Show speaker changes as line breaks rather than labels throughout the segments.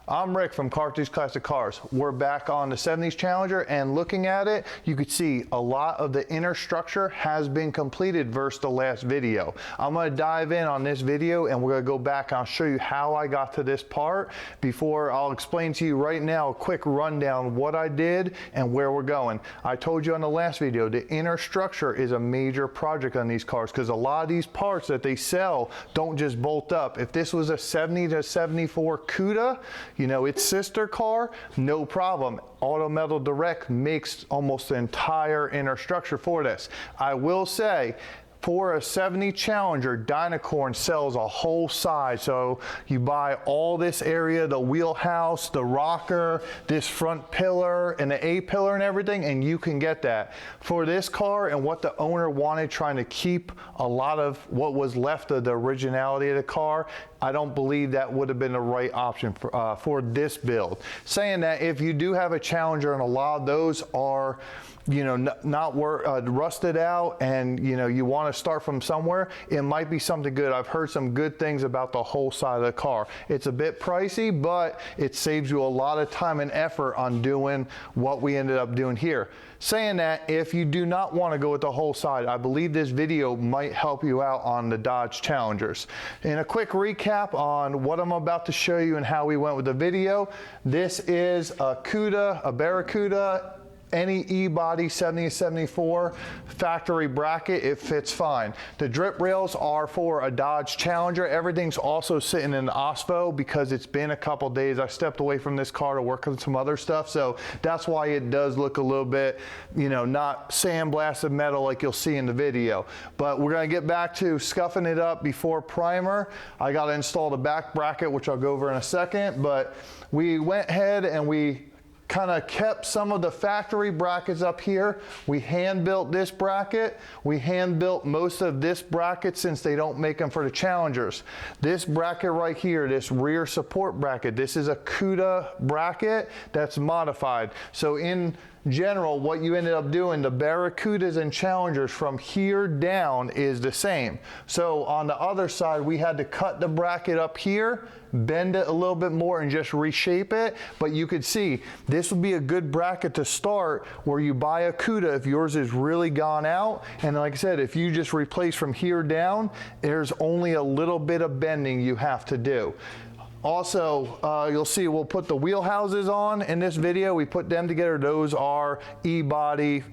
I'm Rick from Carthage Classic Cars. We're back on the 70s Challenger, and looking at it, you could see a lot of the inner structure has been completed versus the last video. I'm going to dive in on this video and we're going to go back and I'll show you how I got to this part before I'll explain to you right now a quick rundown what I did and where we're going. I told you on the last video, the inner structure is a major project on these cars because a lot of these parts that they sell don't just bolt up. If this was a 70 to 74 CUDA, you know, its sister car, no problem. Auto Metal Direct makes almost the entire inner structure for this. I will say, for a 70 Challenger, Dynacorn sells a whole side. So you buy all this area, the wheelhouse, the rocker, this front pillar, and the A pillar and everything, and you can get that. For this car and what the owner wanted, trying to keep a lot of what was left of the originality of the car, I don't believe that would have been the right option for this build. Saying that, if you do have a Challenger and a lot of those are, you know, not rusted out, and you know you want to start from somewhere, it might be something good. I've heard some good things about the whole side of the car. It's a bit pricey, but it saves you a lot of time and effort on doing what we ended up doing here. Saying that, if you do not want to go with the whole side, I believe this video might help you out on the Dodge Challengers. In a quick recap on what I'm about to show you and how we went with the video, this is a CUDA, a Barracuda, any E-body 70 to 74 factory bracket, it fits fine. The drip rails are for a Dodge Challenger. Everything's also sitting in the OSPO because it's been a couple days. I stepped away from this car to work on some other stuff, so that's why it does look a little bit, you know, not sandblasted metal like you'll see in the video. But we're gonna get back to scuffing it up before primer. I gotta install the back bracket, which I'll go over in a second, but we went ahead and we kind of kept some of the factory brackets up here. We hand built this bracket. We hand built most of this bracket since they don't make them for the Challengers. This bracket right here, this rear support bracket, this is a CUDA bracket that's modified. So in general, what you ended up doing, the Barracudas and Challengers from here down is the same. So on the other side, we had to cut the bracket up here, bend it a little bit more and just reshape it. But you could see this would be a good bracket to start where you buy a CUDA if yours is really gone out. And like I said, if you just replace from here down, there's only a little bit of bending you have to do. Also, you'll see we'll put the wheelhouses on in this video. We put them together. Those are E-body,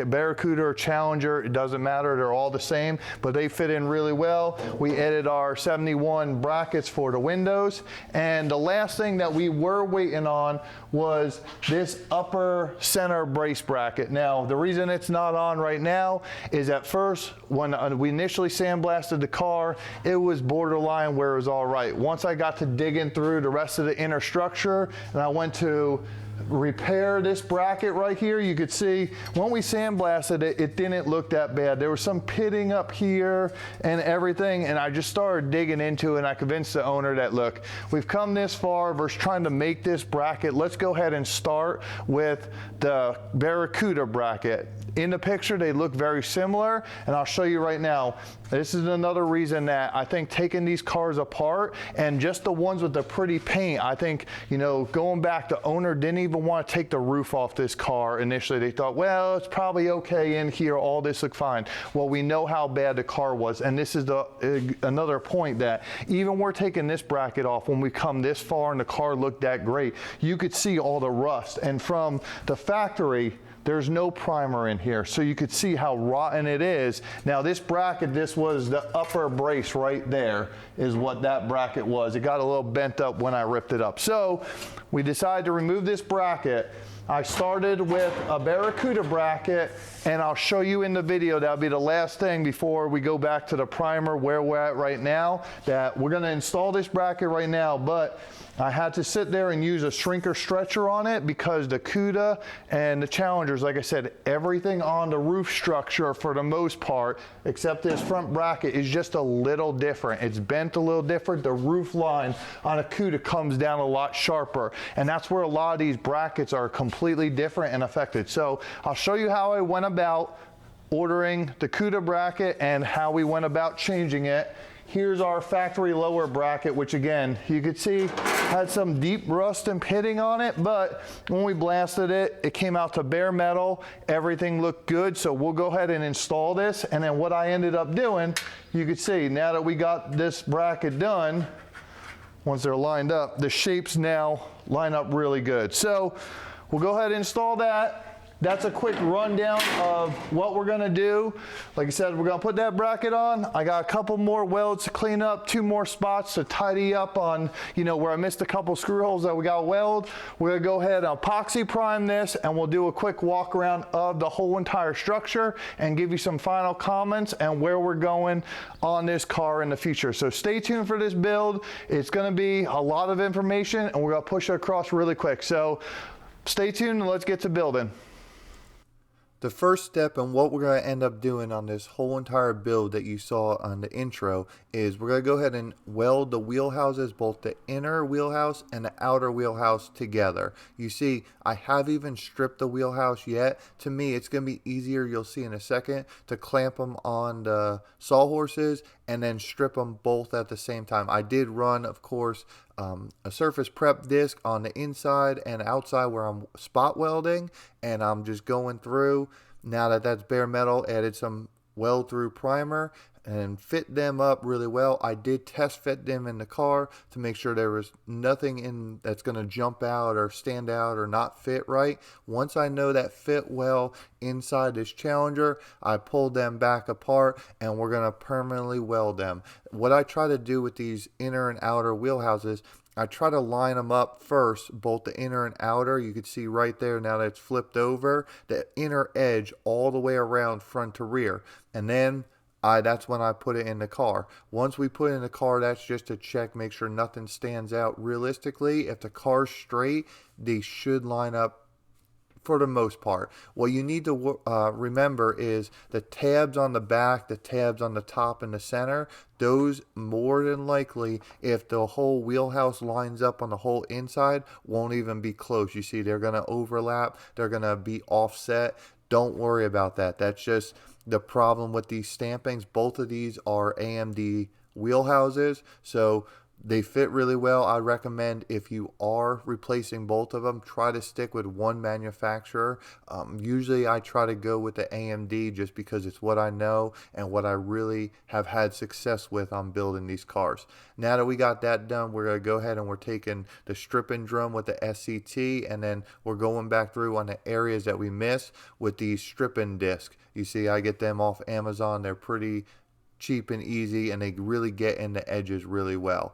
Barracuda or Challenger. It doesn't matter. They're all the same, but they fit in really well. We added our 71 brackets for the windows. And the last thing that we were waiting on was this upper center brace bracket. Now, the reason it's not on right now is at first, when we initially sandblasted the car, it was borderline where it was all right. Once I got to digging through the rest of the inner structure and I went to repair this bracket right here, you could see when we sandblasted it, it didn't look that bad. There was some pitting up here and everything, and I just started digging into it and I convinced the owner that, look, we've come this far versus trying to make this bracket. Let's go ahead and start with the Barracuda bracket. In the picture, they look very similar, and I'll show you right now. This is another reason that I think taking these cars apart, and just the ones with the pretty paint, I think, you know, going back, the owner didn't even want to take the roof off this car initially. They thought, well, it's probably okay in here, all this looked fine. Well, we know how bad the car was, and this is another point that even we're taking this bracket off, when we come this far and the car looked that great, you could see all the rust, and from the factory, there's no primer in here, so you could see how rotten it is. Now this bracket, this was the upper brace right there, is what that bracket was. It got a little bent up when I ripped it up. So we decided to remove this bracket. I started with a Barracuda bracket, and I'll show you in the video, that'll be the last thing before we go back to the primer where we're at right now, that we're gonna install this bracket right now, but I had to sit there and use a shrinker stretcher on it because the CUDA and the Challengers, like I said, everything on the roof structure for the most part, except this front bracket, is just a little different. It's bent a little different. The roof line on a CUDA comes down a lot sharper, and that's where a lot of these brackets are completely different and affected. So I'll show you how I went about ordering the CUDA bracket and how we went about changing it. Here's our factory lower bracket, which again, you could see had some deep rust and pitting on it, but when we blasted it, it came out to bare metal. Everything looked good, so we'll go ahead and install this. And then what I ended up doing, you could see now that we got this bracket done, once they're lined up, the shapes now line up really good. So we'll go ahead and install that. That's a quick rundown of what we're gonna do. Like I said, we're gonna put that bracket on. I got a couple more welds to clean up, 2 more spots to tidy up on, where I missed a couple screw holes that we got weld. We're gonna go ahead and epoxy prime this, and we'll do a quick walk around of the whole entire structure and give you some final comments and where we're going on this car in the future. So stay tuned for this build. It's gonna be a lot of information, and we're gonna push it across really quick. So stay tuned and let's get to building. The first step and what we're going to end up doing on this whole entire build that you saw on the intro is we're going to go ahead and weld the wheelhouses, both the inner wheelhouse and the outer wheelhouse together. You see, I haven't even stripped the wheelhouse yet. To me, it's going to be easier, you'll see in a second, to clamp them on the sawhorses and then strip them both at the same time. I did run, of course, a surface prep disc on the inside and outside where I'm spot welding, and I'm just going through. Now that that's bare metal, added some weld through primer and fit them up really well. I did test fit them in the car to make sure there was nothing in that's going to jump out or stand out or not fit right. Once I know that fit well inside this Challenger, I pulled them back apart and we're going to permanently weld them. What I try to do with these inner and outer wheelhouses, I try to line them up first, both the inner and outer. You can see right there now that it's flipped over, the inner edge all the way around front to rear. And then that's when I put it in the car. Once we put it in the car, that's just to check, make sure nothing stands out. Realistically, if the car's straight, they should line up for the most part. What you need to remember is the tabs on the back, the tabs on the top and the center, those more than likely, if the whole wheelhouse lines up on the whole inside, won't even be close. You see, they're going to overlap. They're going to be offset. Don't worry about that. That's just the problem with these stampings. Both of these are AMD wheelhouses, so they fit really well. I recommend if you are replacing both of them, try to stick with one manufacturer. Usually I try to go with the AMD just because it's what I know and what I really have had success with on building these cars. Now that we got that done, we're going to go ahead and we're taking the stripping drum with the SCT, and then we're going back through on the areas that we missed with these stripping discs. You see, I get them off Amazon. They're pretty cheap and easy, and they really get in the edges really well.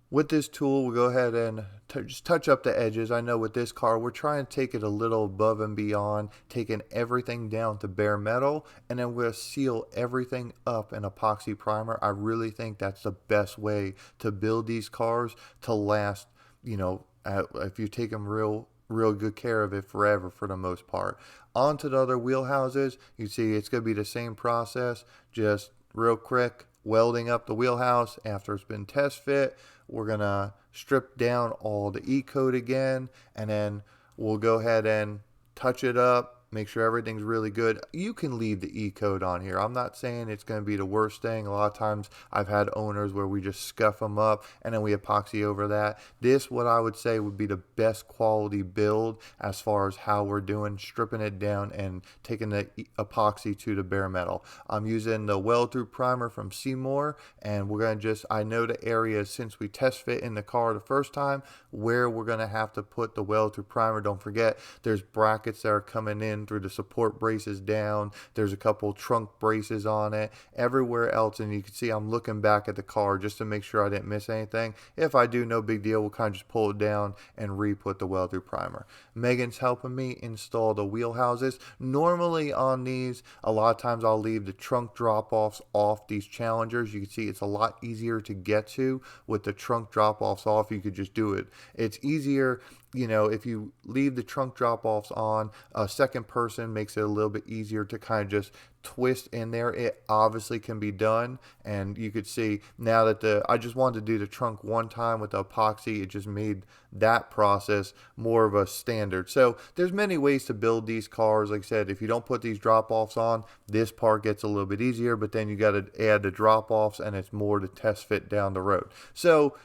With this tool, we'll go ahead and just touch up the edges. I know with this car, we're trying to take it a little above and beyond, taking everything down to bare metal, and then we'll seal everything up in epoxy primer. I really think that's the best way to build these cars to last, if you take them real good care of it forever for the most part. On to the other wheelhouses. You see, it's going to be the same process, just real quick, welding up the wheelhouse after it's been test fit. We're going to strip down all the E-coat again, and then we'll go ahead and touch it up, make sure everything's really good. You can leave the E-coat on here. I'm not saying it's going to be the worst thing. A lot of times I've had owners where we just scuff them up and then we epoxy over that. This, what I would say, would be the best quality build as far as how we're doing, stripping it down and taking the epoxy to the bare metal. I'm using the weld through primer from Seymour, and we're going to I know the areas since we test fit in the car the first time where we're going to have to put the weld through primer. Don't forget, there's brackets that are coming in through the support braces down. There's a couple trunk braces on it. Everywhere else, and you can see I'm looking back at the car just to make sure I didn't miss anything. If I do, no big deal. We'll kind of just pull it down and re-put the weld through primer. Megan's helping me install the wheelhouses. Normally on these, a lot of times I'll leave the trunk drop-offs off these Challengers. You can see it's a lot easier to get to with the trunk drop-offs off. You could just do it. It's easier, if you leave the trunk drop-offs on. A second person makes it a little bit easier to kind of just twist in there. It obviously can be done, and you could see now that I just wanted to do the trunk one time with the epoxy. It just made that process more of a standard. So there's many ways to build these cars. Like I said, if you don't put these drop-offs on, this part gets a little bit easier, but then you got to add the drop-offs, and it's more to test fit down the road. So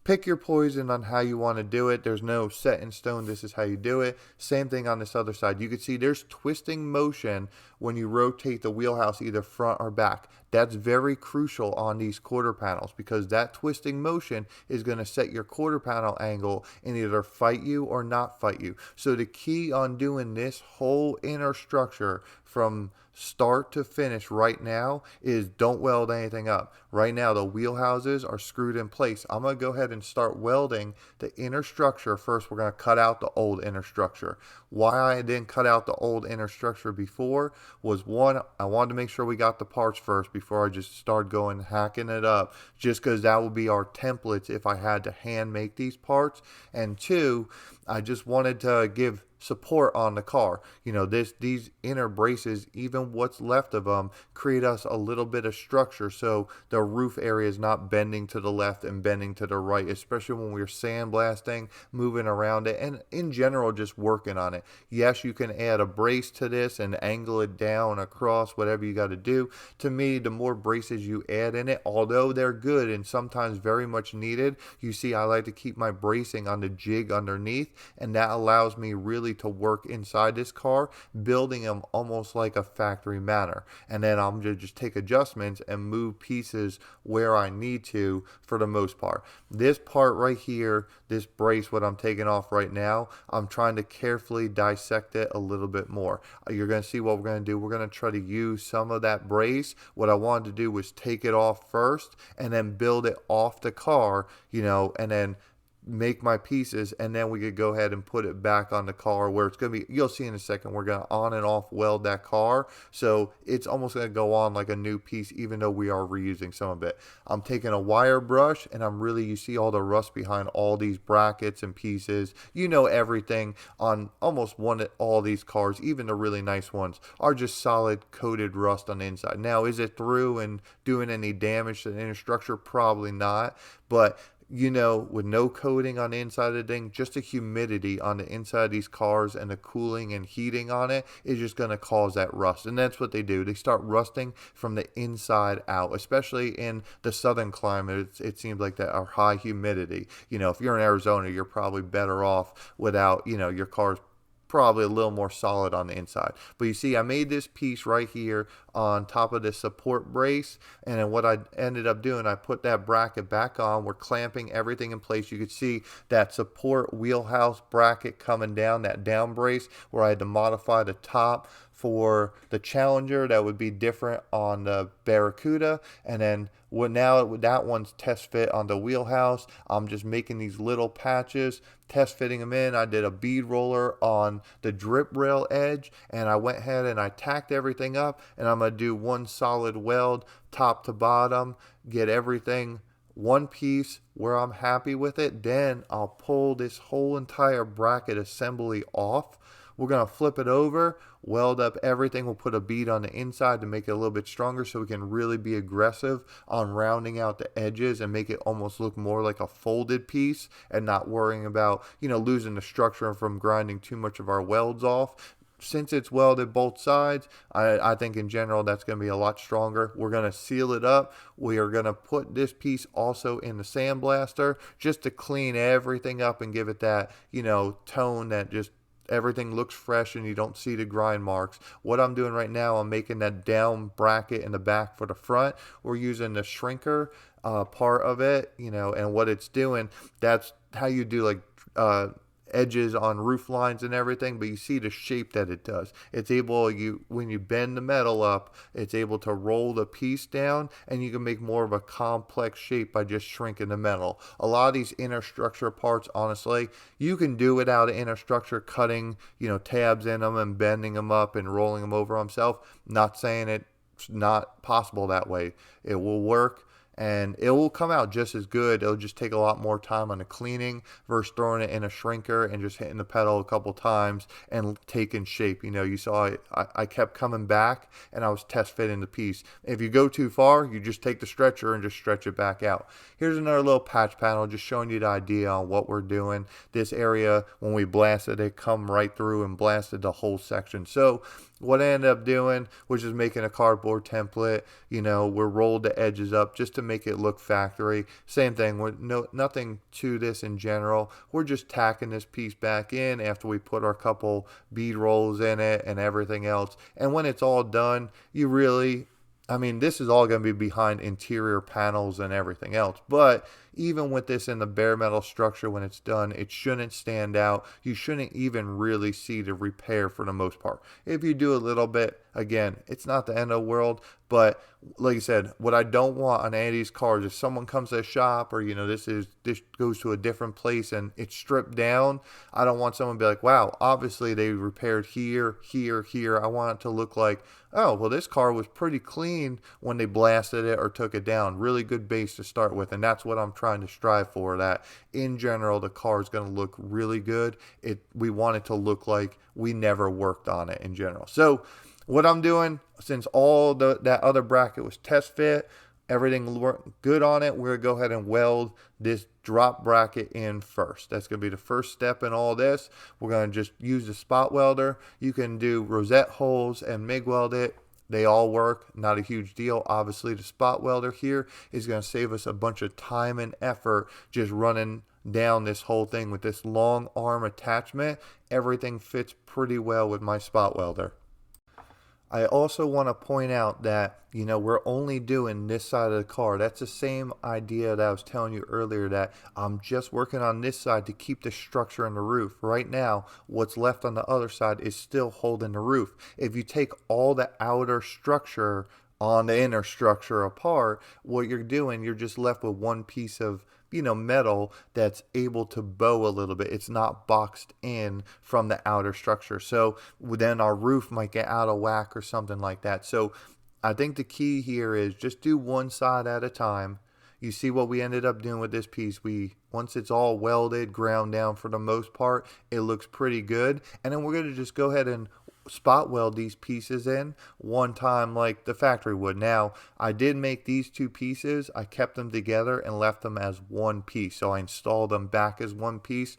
pick your poison on how you want to do it. There's no set in stone, this is how you do it. Same thing on this other side. You can see there's twisting motion when you rotate the wheelhouse either front or back. That's very crucial on these quarter panels, because that twisting motion is going to set your quarter panel angle and either fight you or not fight you. So the key on doing this whole inner structure from start to finish right now is don't weld anything up. Right now the wheelhouses are screwed in place. I'm going to go ahead and start welding the inner structure. First we're going to cut out the old inner structure. Why I didn't cut out the old inner structure before was, one, I wanted to make sure we got the parts first before I just started going hacking it up, just because that would be our templates if I had to hand make these parts. And two, I just wanted to give support on the car. You know, these inner braces, even what's left of them, create us a little bit of structure so the roof area is not bending to the left and bending to the right, especially when we're sandblasting, moving around it, and in general just working on it. Yes, you can add a brace to this and angle it down across, whatever you got to do. To me, the more braces you add in it, although they're good and sometimes very much needed, you see I like to keep my bracing on the jig underneath, and that allows me really to work inside this car, building them almost like a factory manner. And then I'm going to just take adjustments and move pieces where I need to for the most part. This part right here, this brace, what I'm taking off right now, I'm trying to carefully dissect it a little bit more. You're going to see what we're going to do. We're going to try to use some of that brace. What I wanted to do was take it off first and then build it off the car, you know, and then make my pieces, and then we could go ahead and put it back on the car where it's going to be, you'll see in a second, we're going to on and off weld that car, so it's almost going to go on like a new piece, even though we are reusing some of it. I'm taking a wire brush, and you see all the rust behind all these brackets and pieces. You know, everything on almost all these cars, even the really nice ones, are just solid coated rust on the inside. Now, is it through and doing any damage to the inner structure? Probably not, but you know, with no coating on the inside of the thing, just the humidity on the inside of these cars and the cooling and heating on it is just going to cause that rust. And that's what they do. They start rusting from the inside out, especially in the southern climate. It seems like that, our high humidity. You know, if you're in Arizona, you're probably better off without, you know, your car's probably a little more solid on the inside. But you see, I made this piece right here on top of this support brace, and then what I ended up doing, I put that bracket back on. We're clamping everything in place. You could see that support wheelhouse bracket coming down, that down brace, where I had to modify the top for the Challenger. That would be different on the Barracuda. And then now that one's test fit on the wheelhouse. I'm just making these little patches, test fitting them in. I did a bead roller on the drip rail edge, and I went ahead and I tacked everything up, and I'm going to do one solid weld top to bottom, get everything one piece where I'm happy with it. Then I'll pull this whole entire bracket assembly off. We're going to flip it over, weld up everything. We'll put a bead on the inside to make it a little bit stronger so we can really be aggressive on rounding out the edges and make it almost look more like a folded piece, and not worrying about, you know, losing the structure from grinding too much of our welds off. Since it's welded both sides, I think in general that's going to be a lot stronger. We're going to seal it up. We are going to put this piece also in the sandblaster just to clean everything up and give it that, you know, tone that just everything looks fresh and you don't see the grind marks. What I'm doing right now, I'm making that down bracket in the back for the front. We're using the shrinker part of it, you know, and what it's doing, that's how you do like edges on roof lines and everything, but you see the shape that it does. It's able, when you bend the metal up, it's able to roll the piece down, and you can make more of a complex shape by just shrinking the metal. A lot of these inner structure parts, honestly, you can do without an inner structure, cutting, you know, tabs in them and bending them up and rolling them over themselves. Not saying it's not possible that way. It will work. and it will come out just as good. It'll just take a lot more time on the cleaning versus throwing it in a shrinker and just hitting the pedal a couple times and taking shape. You know, you saw I kept coming back and I was test fitting the piece. If you go too far, you just take the stretcher and just stretch it back out. Here's another little patch panel just showing you the idea on what we're doing. This area, when we blasted it, come right through and blasted the whole section. So what I ended up doing was just making a cardboard template. You know, we rolled the edges up just to make it look factory. Same thing, with nothing to this in general. We're just tacking this piece back in after we put our couple bead rolls in it and everything else. And when it's all done, you really, I mean, this is all going to be behind interior panels and everything else. But even with this in the bare metal structure, when it's done, it shouldn't stand out. You shouldn't even really see the repair for the most part. If you do a little bit, again, it's not the end of the world. But like I said, what I don't want on any of these cars, if someone comes to a shop or, you know, this goes to a different place and it's stripped down, I don't want someone to be like, wow, obviously they repaired here, here, here. I want it to look like, oh, well, this car was pretty clean when they blasted it or took it down. Really good base to start with. And that's what I'm trying to strive for, that in general, the car is going to look really good. We want it to look like we never worked on it in general. So what I'm doing, since all that other bracket was test fit, everything worked good on it, we're going to go ahead and weld this drop bracket in first. That's going to be the first step in all this. We're going to just use the spot welder. You can do rosette holes and MIG weld it. They all work, not a huge deal. Obviously, the spot welder here is going to save us a bunch of time and effort just running down this whole thing with this long arm attachment. Everything fits pretty well with my spot welder. I also want to point out that, you know, we're only doing this side of the car. That's the same idea that I was telling you earlier, that I'm just working on this side to keep the structure in the roof. Right now, what's left on the other side is still holding the roof. If you take all the outer structure on the inner structure apart, what you're doing, you're just left with one piece of, you know, metal that's able to bow a little bit. It's not boxed in from the outer structure. So then our roof might get out of whack or something like that. So I think the key here is just do one side at a time. You see what we ended up doing with this piece. Once it's all welded, ground down for the most part, it looks pretty good. And then we're going to just go ahead and spot weld these pieces in one time like the factory would. Now, I did make these two pieces. I kept them together and left them as one piece. So I installed them back as one piece.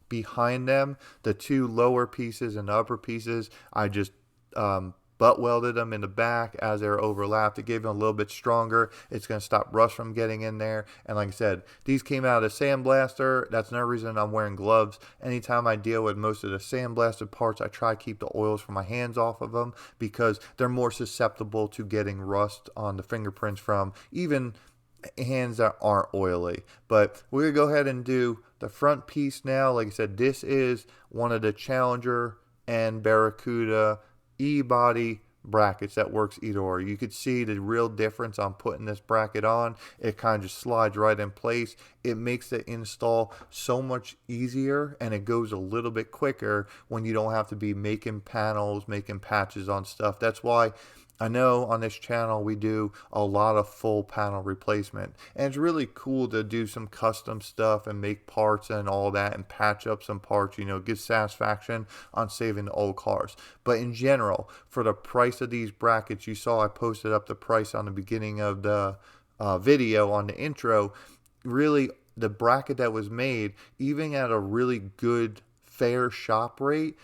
Behind them, the two lower pieces and the upper pieces, I just butt welded them in the back as they're overlapped. It gave them a little bit stronger. It's going to stop rust from getting in there. And like I said, these came out of the sandblaster. That's another reason I'm wearing gloves. Anytime I deal with most of the sandblasted parts, I try to keep the oils from my hands off of them because they're more susceptible to getting rust on the fingerprints from even hands that aren't oily. But we're going to go ahead and do the front piece now. Like I said, this is one of the Challenger and Barracuda E-body brackets that works either or. You could see the real difference on putting this bracket on. It kind of just slides right in place. It makes the install so much easier, and it goes a little bit quicker when you don't have to be making panels, making patches on stuff. That's why I know on this channel we do a lot of full panel replacement, and it's really cool to do some custom stuff and make parts and all that and patch up some parts, you know, give satisfaction on saving the old cars. But in general, for the price of these brackets, you saw I posted up the price on the beginning of the video on the intro. Really, the bracket that was made, even at a really good fair shop rate,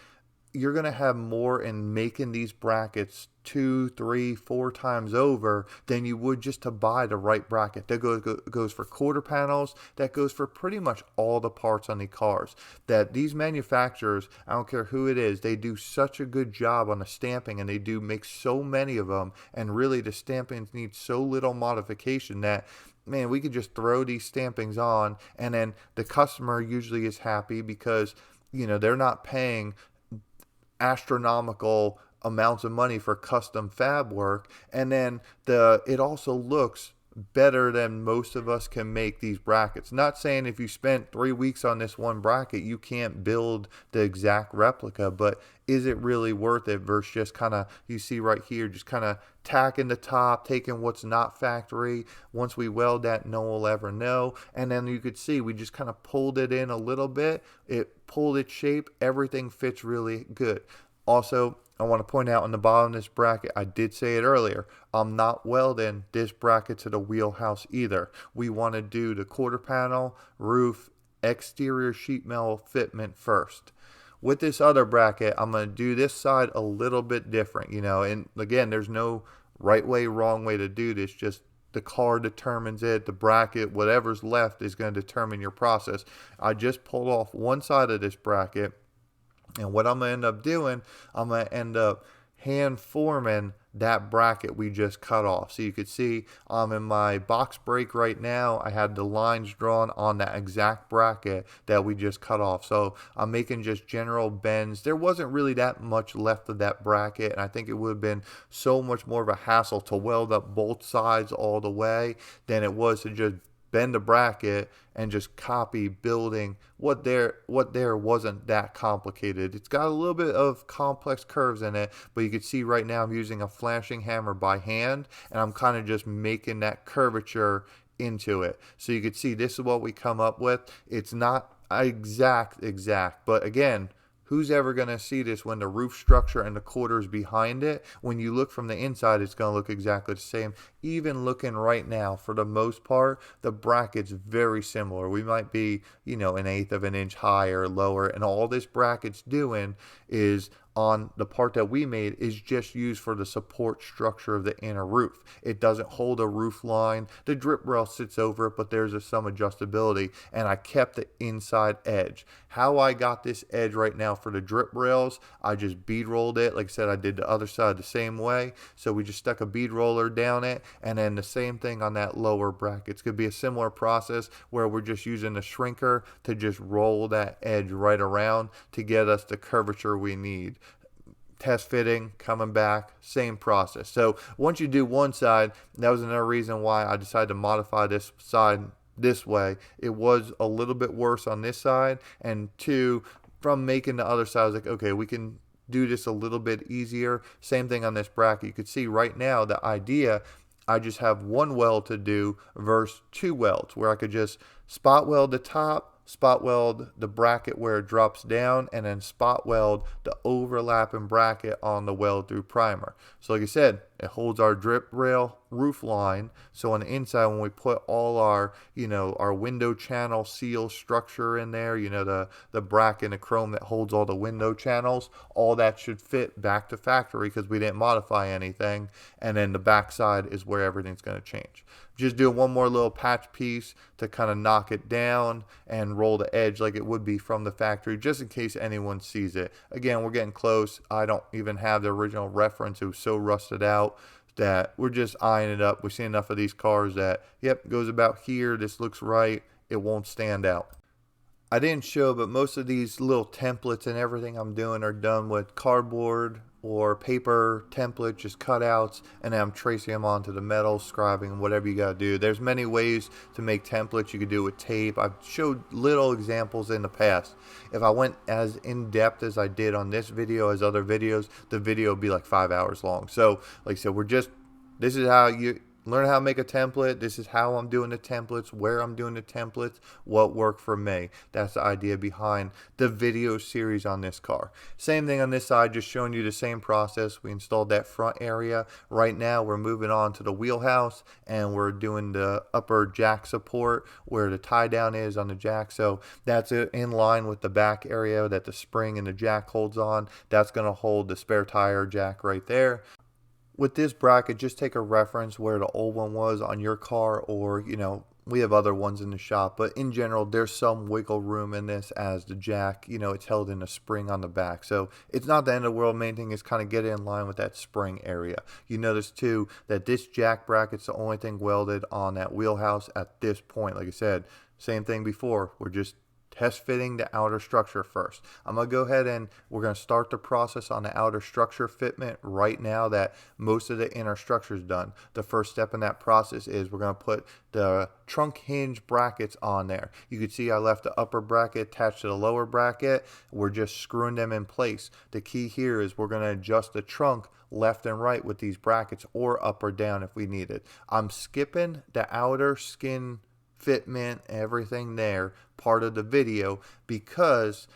you're going to have more in making these brackets 2, 3, 4 times over than you would just to buy the right bracket. That goes for quarter panels. That goes for pretty much all the parts on the cars. That these manufacturers, I don't care who it is, they do such a good job on the stamping, and they do make so many of them, and really the stampings need so little modification that, man, we could just throw these stampings on, and then the customer usually is happy because, you know, they're not paying astronomical amounts of money for custom fab work, and then it also looks better than most of us can make these brackets. Not saying if you spent 3 weeks on this one bracket, you can't build the exact replica, but is it really worth it versus just kind of, you see right here, just kind of tacking the top, taking what's not factory. Once we weld that, no one will ever know. And then you could see we just kind of pulled it in a little bit. It pulled its shape. Everything fits really good. Also, I want to point out on the bottom of this bracket, I did say it earlier, I'm not welding this bracket to the wheelhouse either. We want to do the quarter panel, roof, exterior sheet metal fitment first. With this other bracket, I'm going to do this side a little bit different, and again, there's no right way, wrong way to do this, just the car determines it, the bracket, whatever's left is going to determine your process. I just pulled off one side of this bracket, and what I'm going to end up doing, I'm going to end up hand forming that bracket we just cut off. So you could see I'm in my box break right now. I had the lines drawn on that exact bracket that we just cut off. So I'm making just general bends. There wasn't really that much left of that bracket, and I think it would have been so much more of a hassle to weld up both sides all the way than it was to just bend the bracket and just copy building what there wasn't that complicated. It's got a little bit of complex curves in it, but you can see right now I'm using a flashing hammer by hand, and I'm kind of just making that curvature into it. So you can see this is what we come up with. It's not exact, but again, who's ever going to see this when the roof structure and the quarters behind it? When you look from the inside, it's going to look exactly the same. Even looking right now, for the most part, the bracket's very similar. We might be, an eighth of an inch higher or lower, and all this bracket's doing is on the part that we made is just used for the support structure of the inner roof. It doesn't hold a roof line. The drip rail sits over it, but there's some adjustability, and I kept the inside edge. How I got this edge right now for the drip rails, I just bead rolled it. Like I said, I did the other side the same way. So we just stuck a bead roller down it, and then the same thing on that lower bracket. It's going to be a similar process where we're just using the shrinker to just roll that edge right around to get us the curvature we need. Test fitting, coming back, same process. So once you do one side, that was another reason why I decided to modify this side this way. It was a little bit worse on this side, and two, from making the other side, I was like, okay, we can do this a little bit easier. Same thing on this bracket. You could see right now the idea, I just have one weld to do versus two welds, where I could just spot weld the top, spot weld the bracket where it drops down, and then spot weld the overlapping bracket on the weld through primer. So like I said, it holds our drip rail roof line. So on the inside, when we put all our, our window channel seal structure in there, the bracket and the chrome that holds all the window channels, all that should fit back to factory because we didn't modify anything. And then the back side is where everything's going to change. Just doing one more little patch piece to kind of knock it down and roll the edge like it would be from the factory, just in case anyone sees it. Again, we're getting close. I don't even have the original reference. It was so rusted out that we're just eyeing it up. We've seen enough of these cars that, yep, goes about here. This looks right. It won't stand out. I didn't show, but most of these little templates and everything I'm doing are done with cardboard or paper template, just cutouts, and then I'm tracing them onto the metal, scribing, whatever you got to do. There's many ways to make templates. You could do it with tape. I've showed little examples in the past. If I went as in-depth as I did on this video as other videos, the video would be like 5 hours long. So like I said, this is how you learn how to make a template. This is how I'm doing the templates, where I'm doing the templates, what worked for me. That's the idea behind the video series on this car. Same thing on this side, just showing you the same process. We installed that front area. Right now we're moving on to the wheelhouse, and we're doing the upper jack support where the tie down is on the jack. So that's in line with the back area that the spring and the jack holds on. That's going to hold the spare tire jack right there. With this bracket, just take a reference where the old one was on your car, or, we have other ones in the shop, but in general, there's some wiggle room in this as the jack, it's held in a spring on the back. So it's not the end of the world. Main thing is kind of get in line with that spring area. You notice too that this jack bracket's the only thing welded on that wheelhouse at this point. Like I said, same thing before. We're just test fitting the outer structure first. I'm going to go ahead and we're going to start the process on the outer structure fitment right now that most of the inner structure is done. The first step in that process is we're going to put the trunk hinge brackets on there. You can see I left the upper bracket attached to the lower bracket. We're just screwing them in place. The key here is we're going to adjust the trunk left and right with these brackets, or up or down if we need it. I'm skipping the outer skin fitment, everything there, part of the video, because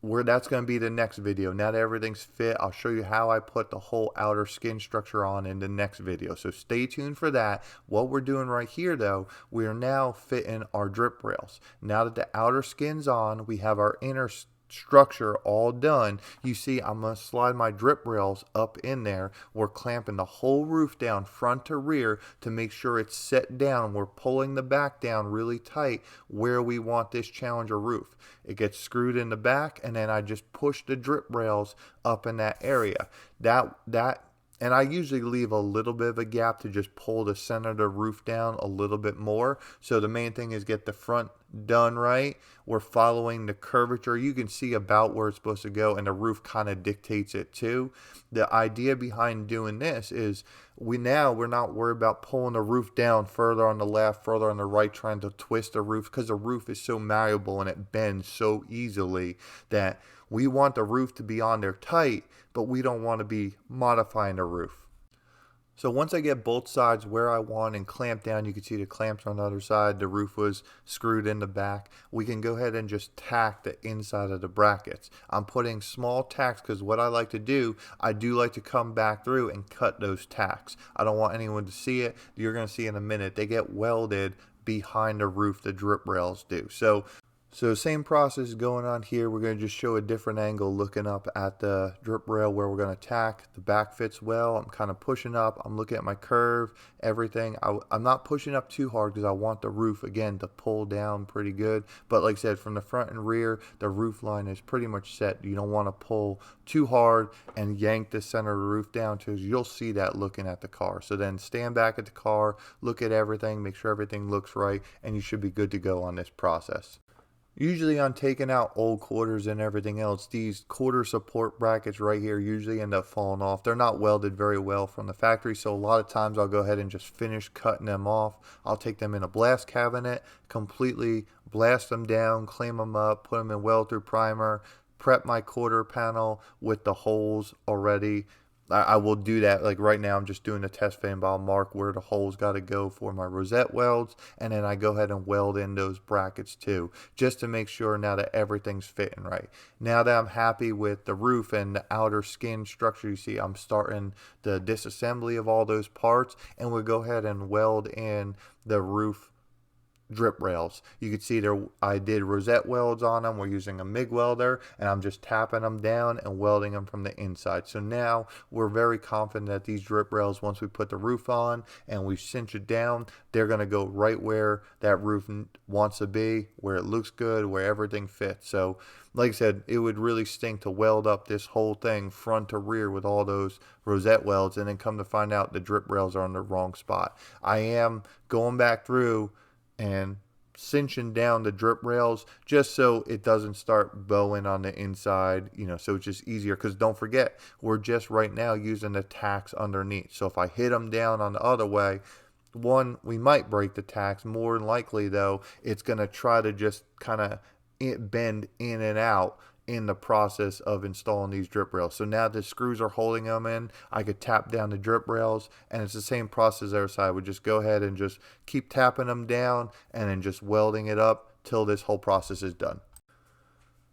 that's going to be the next video. Now that everything's fit, I'll show you how I put the whole outer skin structure on in the next video. So stay tuned for that. What we're doing right here though, we are now fitting our drip rails. Now that the outer skin's on, we have our inner structure all done. You see I'm going to slide my drip rails up in there. We're clamping the whole roof down front to rear to make sure it's set down. We're pulling the back down really tight where we want this Challenger roof. It gets screwed in the back, and then I just push the drip rails up in that area. And I usually leave a little bit of a gap to just pull the center of the roof down a little bit more. So the main thing is get the front done right. We're following the curvature. You can see about where it's supposed to go, and the roof kind of dictates it too. The idea behind doing this is we're not worried about pulling the roof down further on the left, further on the right, trying to twist the roof, because the roof is so malleable and it bends so easily that we want the roof to be on there tight, but we don't want to be modifying the roof. So once I get both sides where I want and clamped down, you can see the clamps on the other side, the roof was screwed in the back. We can go ahead and just tack the inside of the brackets. I'm putting small tacks because what I like to do, I do like to come back through and cut those tacks. I don't want anyone to see it. You're going to see in a minute. They get welded behind the roof, the drip rails do. So same process going on here. We're going to just show a different angle looking up at the drip rail where we're going to tack. The back fits well. I'm kind of pushing up. I'm looking at my curve, everything. I'm not pushing up too hard because I want the roof, again, to pull down pretty good. But like I said, from the front and rear, the roof line is pretty much set. You don't want to pull too hard and yank the center of the roof down, because you'll see that looking at the car. So then stand back at the car, look at everything, make sure everything looks right, and you should be good to go on this process. Usually on taking out old quarters and everything else, these quarter support brackets right here usually end up falling off. They're not welded very well from the factory, so a lot of times I'll go ahead and just finish cutting them off. I'll take them in a blast cabinet, completely blast them down, clean them up, put them in weld through primer, prep my quarter panel with the holes already. I will do that. Like right now I'm just doing a test fit, but I'll mark where the holes got to go for my rosette welds, and then I go ahead and weld in those brackets too, just to make sure now that everything's fitting right. Now that I'm happy with the roof and the outer skin structure, you see I'm starting the disassembly of all those parts, and we'll go ahead and weld in the roof drip rails. You can see there I did rosette welds on them. We're using a MIG welder, and I'm just tapping them down and welding them from the inside. So now we're very confident that these drip rails, once we put the roof on and we cinch it down, they're going to go right where that roof wants to be, where it looks good, where everything fits. So like I said, it would really stink to weld up this whole thing front to rear with all those rosette welds and then come to find out the drip rails are in the wrong spot. I am going back through and cinching down the drip rails just so it doesn't start bowing on the inside, so it's just easier, because don't forget, we're just right now using the tacks underneath. So if I hit them down on the other way, one, we might break the tacks. More than likely though, it's going to try to just kind of bend in and out in the process of installing these drip rails. So now the screws are holding them in, I could tap down the drip rails, and it's the same process there. So I would just go ahead and just keep tapping them down and then just welding it up till this whole process is done.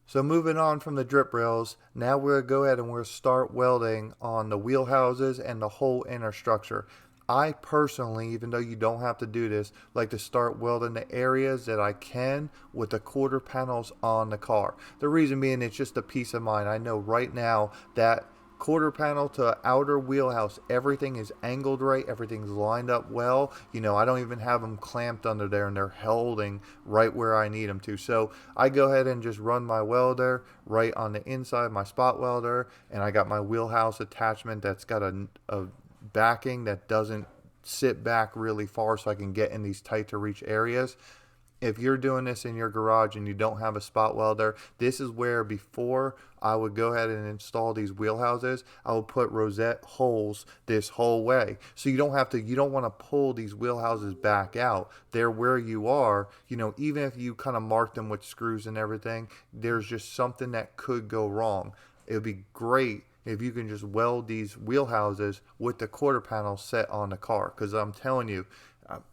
So moving on from the drip rails, now we're going to go ahead and we're going to start welding on the wheelhouses and the whole inner structure. I personally, even though you don't have to do this, like to start welding the areas that I can with the quarter panels on the car. The reason being, it's just a peace of mind. I know right now that quarter panel to outer wheelhouse, everything is angled right, everything's lined up well. I don't even have them clamped under there, and they're holding right where I need them to. So I go ahead and just run my welder right on the inside, my spot welder, and I got my wheelhouse attachment that's got a backing that doesn't sit back really far, so I can get in these tight to reach areas. if you're doing this in your garage and you don't have a spot welder, this is where before I would go ahead and install these wheelhouses, I would put rosette holes this whole way. So you don't have to, you don't want to pull these wheelhouses back out. They're where you are, you know, even if you kind of mark them with screws and everything, there's just something that could go wrong. It would be great if you can just weld these wheelhouses with the quarter panel set on the car. Because I'm telling you,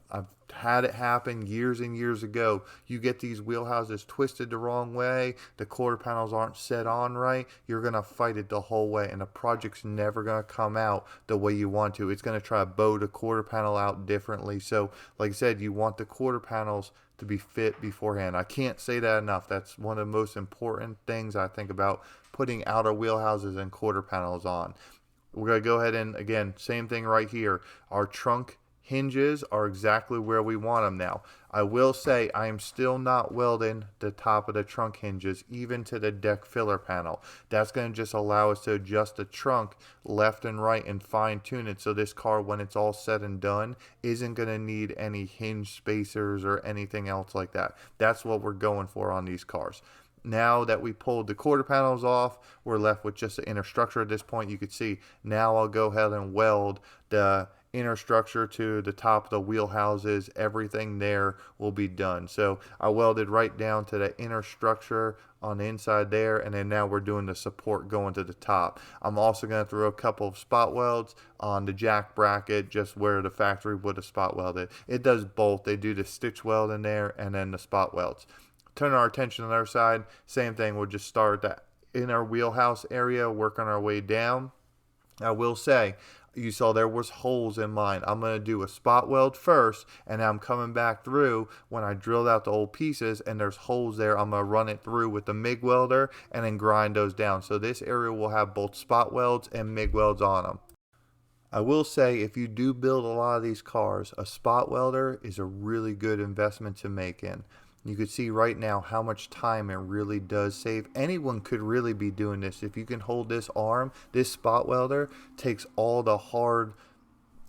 I've had it happen years and years ago. You get these wheelhouses twisted the wrong way, the quarter panels aren't set on right, you're going to fight it the whole way, and the project's never going to come out the way you want to. It's going to try to bow the quarter panel out differently. So, like I said, you want the quarter panels to be fit beforehand. I can't say that enough. That's one of the most important things I think about putting outer wheelhouses and quarter panels on. We're going to go ahead and, again, same thing right here. Our trunk hinges are exactly where we want them now. I will say I am still not welding the top of the trunk hinges even to the deck filler panel. That's going to just allow us to adjust the trunk left and right and fine tune it so this car, when it's all said and done, isn't going to need any hinge spacers or anything else like that. That's what we're going for on these cars. Now that we pulled the quarter panels off, we're left with just the inner structure at this point. You can see now I'll go ahead and weld the inner structure to the top of the wheelhouses. Everything there will be done. So I welded right down to the inner structure on the inside there, and then now we're doing the support going to the top. I'm also going to throw a couple of spot welds on the jack bracket just where the factory would have spot welded. It does both. They do the stitch weld in there and then the spot welds. Turn our attention to the other side, same thing. We'll just start that in our wheelhouse area, work on our way down. I will say, you saw there was holes in mine. I'm going to do a spot weld first, and I'm coming back through when I drilled out the old pieces and there's holes there. I'm going to run it through with the MIG welder and then grind those down. So this area will have both spot welds and MIG welds on them. I will say, if you do build a lot of these cars, a spot welder is a really good investment to make in. You can see right now how much time it really does save. Anyone could really be doing this. If you can hold this arm, this spot welder takes all the hard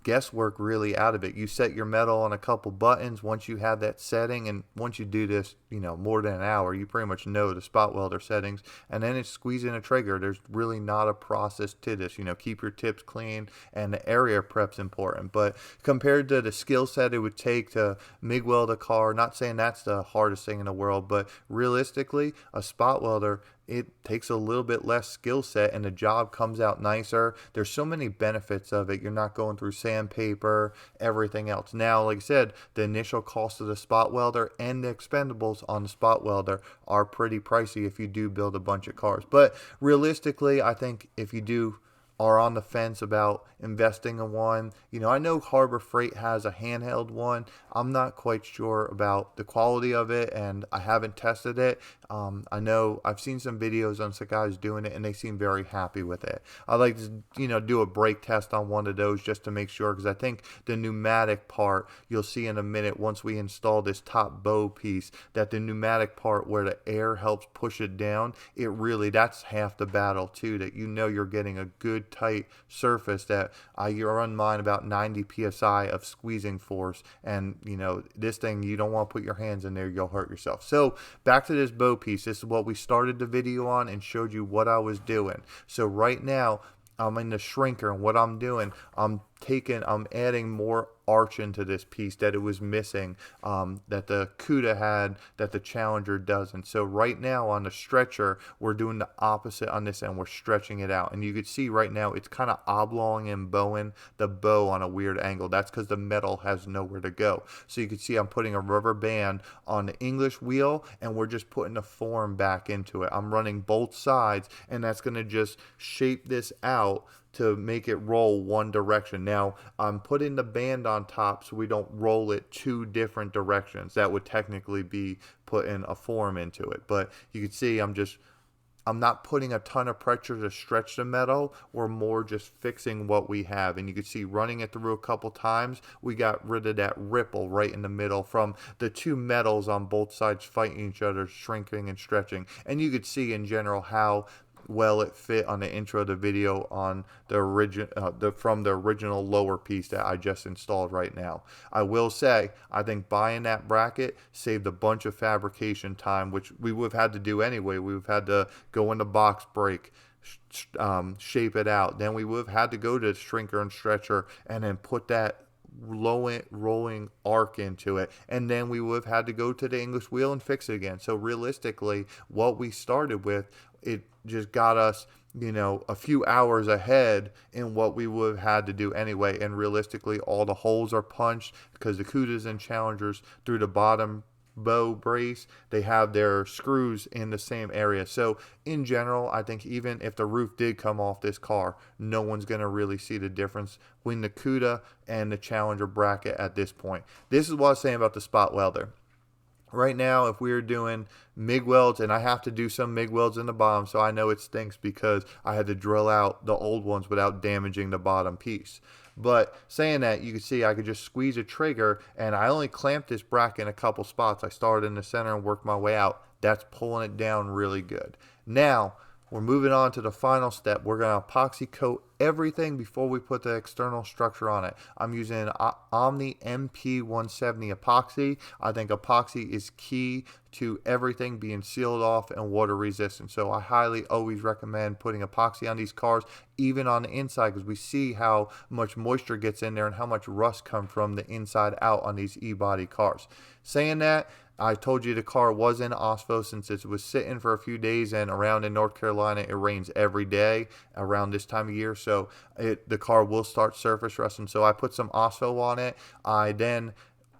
guesswork really out of it. You set your metal on a couple buttons once you have that setting, and once you do this, you know, more than an hour, you pretty much know the spot welder settings, and then it's squeezing a trigger. There's really not a process to this. You know, keep your tips clean, and the area prep's important. But compared to the skill set it would take to MIG weld a car, not saying that's the hardest thing in the world, but realistically, a spot welder, it takes a little bit less skill set and the job comes out nicer. There's so many benefits of it. You're not going through sandpaper, everything else. Now, like I said, the initial cost of the spot welder and the expendables on the spot welder are pretty pricey if you do build a bunch of cars. But realistically, I think if you do are on the fence about investing in one. You know, I know Harbor Freight has a handheld one. I'm not quite sure about the quality of it, and I haven't tested it. I know I've seen some videos on some guys doing it, and they seem very happy with it. I'd like to, you know, do a brake test on one of those just to make sure, because I think the pneumatic part, you'll see in a minute once we install this top bow piece, that the pneumatic part where the air helps push it down, it really, that's half the battle too, that you know you're getting a good tight surface that you run mine about 90 psi of squeezing force, and you know this thing, you don't want to put your hands in there, you'll hurt yourself. So back to this bow piece. This is what we started the video on and showed you what I was doing. So right now I'm in the shrinker, and what I'm doing, I'm adding more arch into this piece that it was missing, that the Cuda had that the Challenger doesn't. So right now on the stretcher, we're doing the opposite on this end. We're stretching it out, and you can see right now it's kind of oblong and bowing the bow on a weird angle. That's because the metal has nowhere to go. So you can see I'm putting a rubber band on the English wheel, and we're just putting the form back into it. I'm running both sides, and that's going to just shape this out to make it roll one direction. Now, I'm putting the band on top so we don't roll it two different directions. That would technically be putting a form into it. But you can see I'm not putting a ton of pressure to stretch the metal. We're more just fixing what we have. And you can see running it through a couple times, we got rid of that ripple right in the middle from the two metals on both sides fighting each other, shrinking and stretching. And you could see in general how
well it fit on the intro of the video on the from the original lower piece that I just installed right now. I will say, I think buying that bracket saved a bunch of fabrication time, which we would have had to do anyway. We would have had to go into box break, shape it out. Then we would have had to go to shrinker and stretcher and then put that rolling arc into it, and then we would have had to go to the English wheel and fix it again. So realistically, what we started with, it just got us, you know, a few hours ahead in what we would have had to do anyway. And realistically, all the holes are punched because the Cudas and Challengers, through the bottom bow brace, they have their screws in the same area. So in general, I think even if the roof did come off this car, no one's going to really see the difference between the Cuda and the Challenger bracket at this point. This is what I was saying about the spot welder. Right now, if we were doing MIG welds, and I have to do some MIG welds in the bottom, so I know it stinks because I had to drill out the old ones without damaging the bottom piece. But saying that, you can see I could just squeeze a trigger, and I only clamped this bracket in a couple spots. I started in the center and worked my way out. That's pulling it down really good. Now, we're moving on to the final step. We're going to epoxy coat everything before we put the external structure on it. I'm using Omni MP170 epoxy. I think epoxy is key to everything being sealed off and water resistant. So I highly always recommend putting epoxy on these cars, even on the inside, because we see how much moisture gets in there and how much rust comes from the inside out on these E-body cars. Saying that, I told you the car was in OSPO since it was sitting for a few days, and around in North Carolina it rains every day around this time of year, so the car will start surface rusting. So I put some OSPO on it. I then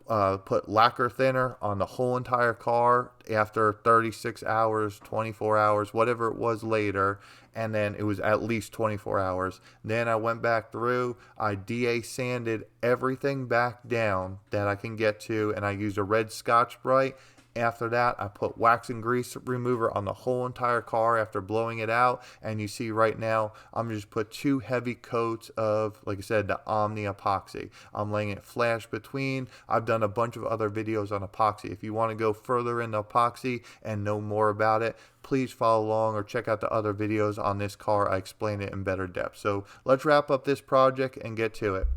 put lacquer thinner on the whole entire car after 36 hours, 24 hours, whatever it was later, and then it was at least 24 hours. Then I went back through, I DA sanded everything back down that I can get to, and I used a red Scotch-Brite. After that, I put wax and grease remover on the whole entire car after blowing it out. And you see right now, I'm just put 2 heavy coats of, like I said, the Omni epoxy. I'm laying it flash between. I've done a bunch of other videos on epoxy. If you want to go further into epoxy and know more about it, please follow along or check out the other videos on this car. I explain it in better depth. So let's wrap up this project and get to it.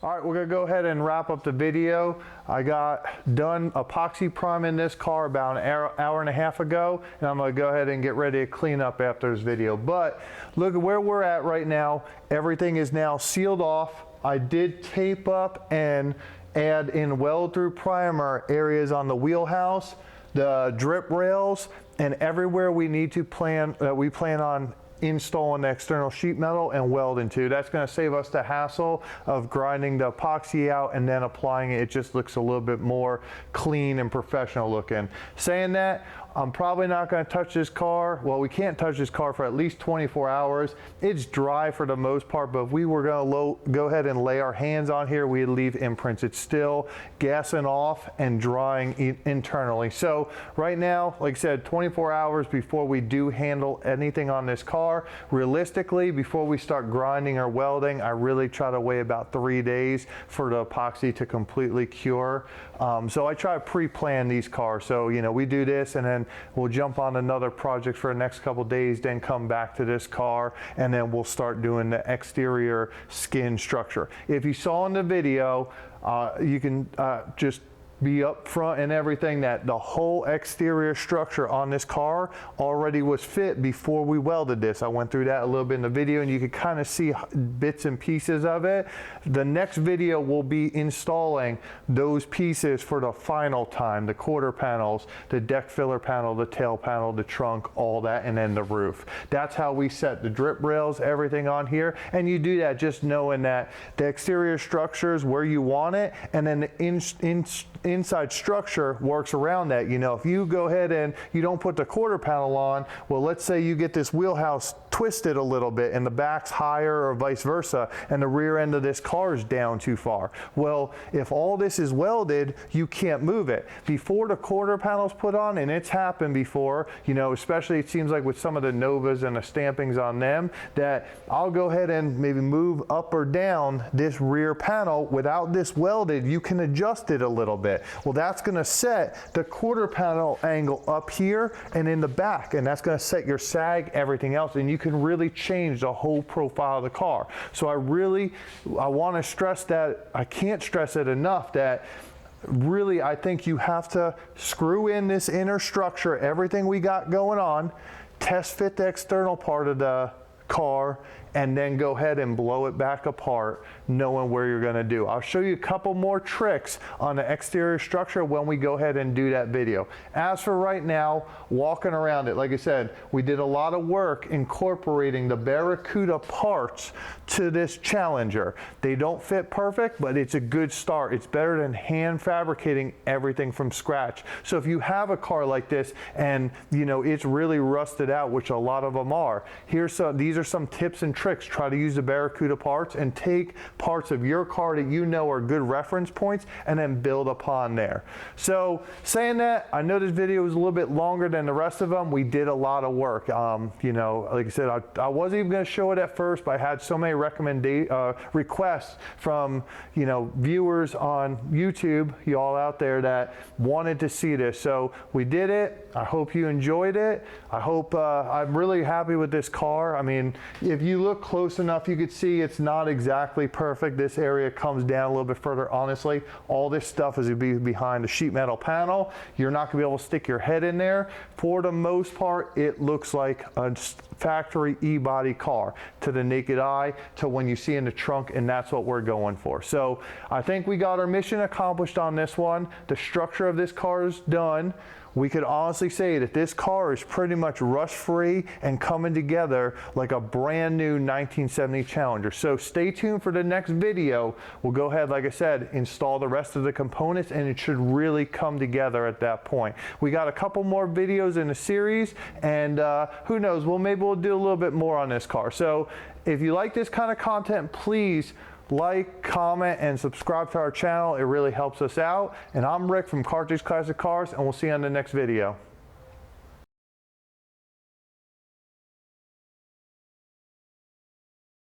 All right, we're gonna go ahead and wrap up the video. I got done epoxy priming this car about an hour and a half ago, and I'm gonna go ahead and get ready to clean up after this video. But look at where we're at right now. Everything is now sealed off. I did tape up and add in weld through primer areas on the wheelhouse, the drip rails, and everywhere we need to plan on installing the external sheet metal and welding to. That's going to save us the hassle of grinding the epoxy out and then applying it. It just looks a little bit more clean and professional looking. Saying that, I'm probably not going to touch this car. Well, we can't touch this car for at least 24 hours. It's dry for the most part, but if we were going to go ahead and lay our hands on here, we'd leave imprints. It's still gassing off and drying internally. So right now, like I said, 24 hours before we do handle anything on this car. Realistically, before we start grinding or welding, I really try to wait about 3 days for the epoxy to completely cure. So I try to pre-plan these cars. So, you know, we do this and then we'll jump on another project for the next couple days, then come back to this car, and then we'll start doing the exterior skin structure. If you saw in the video, you can just be up front and everything that the whole exterior structure on this car already was fit before we welded this. I went through that a little bit in the video, and you can kind of see bits and pieces of it. The next video will be installing those pieces for the final time, the quarter panels, the deck filler panel, the tail panel, the trunk, all that, and then the roof. That's how we set the drip rails, everything on here. And you do that just knowing that the exterior structure is where you want it, and then the inside structure works around that. You know, if you go ahead and you don't put the quarter panel on, well, let's say you get this wheelhouse twisted a little bit and the back's higher or vice versa, and the rear end of this car is down too far. Well, if all this is welded, you can't move it. Before the quarter panel's put on, and it's happened before, you know, especially it seems like with some of the Novas and the stampings on them, that I'll go ahead and maybe move up or down this rear panel. Without this welded, you can adjust it a little bit. Well, that's gonna set the quarter panel angle up here and in the back, and that's gonna set your sag, everything else, and you can really change the whole profile of the car. So I wanna stress that, I can't stress it enough, that really I think you have to screw in this inner structure, everything we got going on, test fit the external part of the car, and then go ahead and blow it back apart, knowing where you're gonna do. I'll show you a couple more tricks on the exterior structure when we go ahead and do that video. As for right now, walking around it, like I said, we did a lot of work incorporating the Barracuda parts to this Challenger. They don't fit perfect, but it's a good start. It's better than hand fabricating everything from scratch. So if you have a car like this and you know it's really rusted out, which a lot of them are, these are some tips and tricks. Try to use the Barracuda parts and take parts of your car that you know are good reference points and then build upon there. So saying that, I know this video was a little bit longer than the rest of them. We did a lot of work. You know, like I said, I wasn't even going to show it at first, but I had so many requests from, you know, viewers on YouTube, you all out there that wanted to see this. So we did it. I hope you enjoyed it. I hope I'm really happy with this car. I mean, if you look close enough, you could see it's not exactly perfect. This area comes down a little bit further. Honestly, all this stuff is going to be behind the sheet metal panel. You're not going to be able to stick your head in there. For the most part, it looks like a factory e-body car to the naked eye, to when you see in the trunk, and that's what we're going for. So I think we got our mission accomplished on this one. The structure of this car is done. We could honestly say that this car is pretty much rust-free and coming together like a brand new 1970 Challenger. So stay tuned for the next video. We'll go ahead, like I said, install the rest of the components, and it should really come together at that point. We got a couple more videos in the series, and who knows, maybe we'll do a little bit more on this car. So if you like this kind of content, please like, comment, and subscribe to our channel. It really helps us out. And I'm Rick from Cartridge Classic Cars, and we'll see you on the next video.